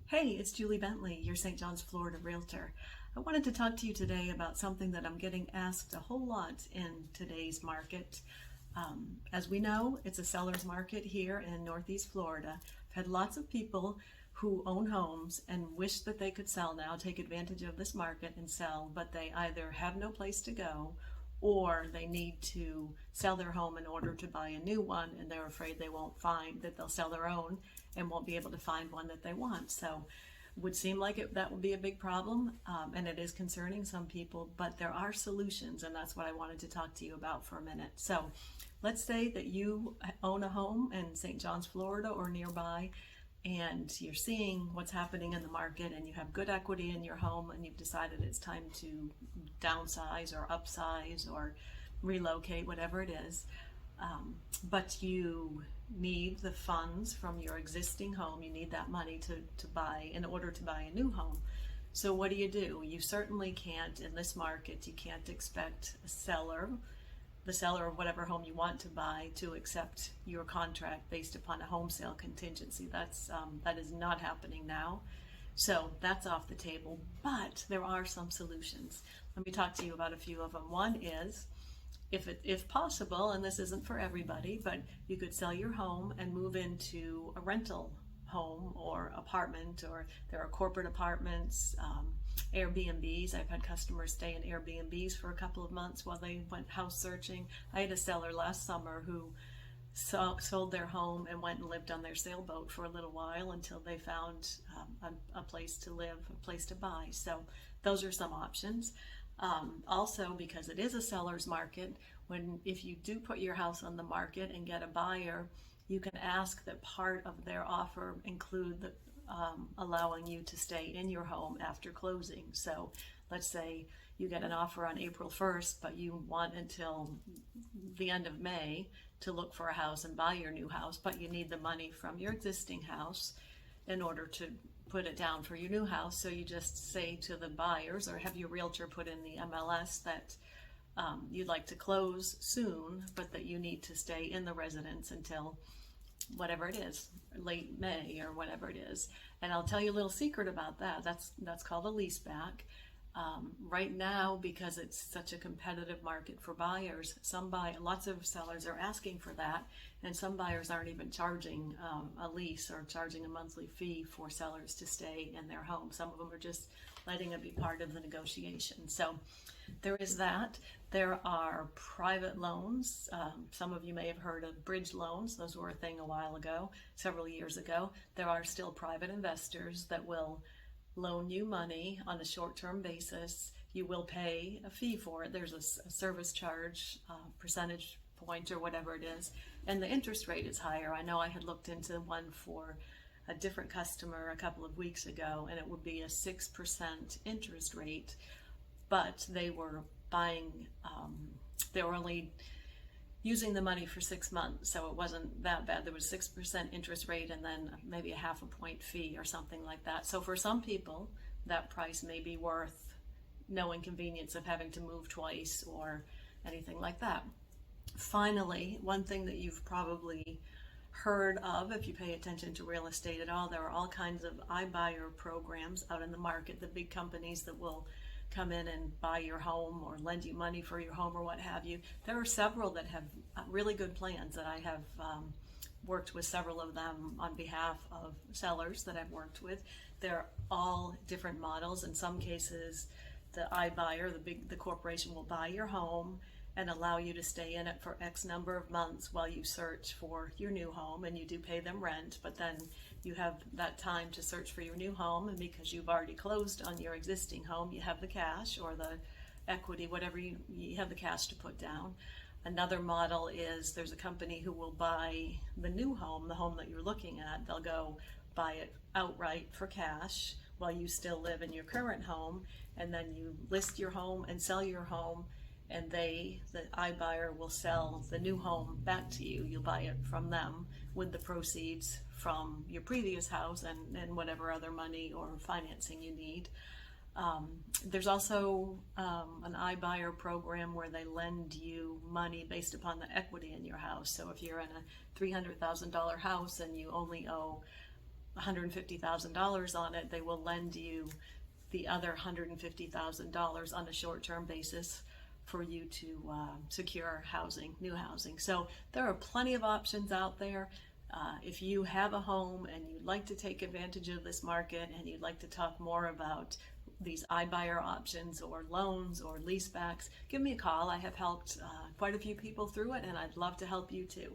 Hey, it's Julie Bentley, your St. John's, Florida realtor. I wanted to talk to you today about something that I'm getting asked a whole lot in today's market. As we know, it's a seller's market here in Northeast Florida. I've had lots of people who own homes and wish that they could sell now, take advantage of this market and sell, but they either have no place to go or they need to sell their home in order to buy a new one, and they're afraid they won't find that they'll sell their own and won't be able to find one that they want. So would seem like that would be a big problem, and it is concerning some people, but there are solutions, and that's what I wanted to talk to you about for a minute. So let's say that you own a home in St. John's, Florida or nearby, and you're seeing what's happening in the market and you have good equity in your home and you've decided it's time to downsize or upsize or relocate, whatever it is, but you need the funds from your existing home. You need that money to buy in order to buy a new home. So what do? You certainly can't, in this market, you can't expect the seller of whatever home you want to buy to accept your contract based upon a home sale contingency. That is not happening now. So that's off the table, but there are some solutions. Let me talk to you about a few of them. One is, if possible, and this isn't for everybody, but you could sell your home and move into a rental home or apartment, or there are corporate apartments, Airbnbs. I've had customers stay in Airbnbs for a couple of months while they went house searching. I had a seller last summer who sold their home and went and lived on their sailboat for a little while until they found a place to live, a place to buy. So those are some options. Also, because it is a seller's market, if you do put your house on the market and get a buyer, you can ask that part of their offer include allowing you to stay in your home after closing. So let's say you get an offer on April 1st, but you want until the end of May to look for a house and buy your new house, but you need the money from your existing house in order to put it down for your new house. So you just say to the buyers, or have your realtor put in the MLS that you'd like to close soon, but that you need to stay in the residence until whatever it is, late May or whatever it is. And I'll tell you a little secret about that. That's called a lease back. Right now, because it's such a competitive market for buyers, lots of sellers are asking for that, and some buyers aren't even charging a lease or charging a monthly fee for sellers to stay in their home. Some of them are just letting it be part of the negotiation. So there is that. There are private loans. Some of you may have heard of bridge loans. Those were a thing a while ago, several years ago. There are still private investors that will loan you money on a short-term basis. You will pay a fee for it. There's a service charge, percentage point or whatever it is, and the interest rate is higher. I know I had looked into one for a different customer a couple of weeks ago, and it would be a 6% interest rate, but they were they were only using the money for 6 months, so it wasn't that bad. There was 6% interest rate and then maybe a half a point fee or something like that. So for some people, that price may be worth no inconvenience of having to move twice or anything like that. Finally, one thing that you've probably heard of, if you pay attention to real estate at all, there are all kinds of iBuyer programs out in the market, the big companies that will come in and buy your home or lend you money for your home or what have you. There are several that have really good plans that I have worked with several of them on behalf of sellers that I've worked with. They're all different models. In some cases, the iBuyer, the corporation, will buy your home and allow you to stay in it for X number of months while you search for your new home, and you do pay them rent, but then you have that time to search for your new home, and because you've already closed on your existing home, you have the cash or the equity, whatever you have the cash to put down. Another model is there's a company who will buy the new home, the home that you're looking at. They'll go buy it outright for cash while you still live in your current home, and then you list your home and sell your home, and the iBuyer will sell the new home back to you. You'll buy it from them with the proceeds from your previous house and whatever other money or financing you need. There's also an iBuyer program where they lend you money based upon the equity in your house. So if you're in a $300,000 house and you only owe $150,000 on it, they will lend you the other $150,000 on a short-term basis for you to secure housing, new housing. So there are plenty of options out there. If you have a home and you'd like to take advantage of this market and you'd like to talk more about these iBuyer options or loans or leasebacks, give me a call. I have helped quite a few people through it, and I'd love to help you too.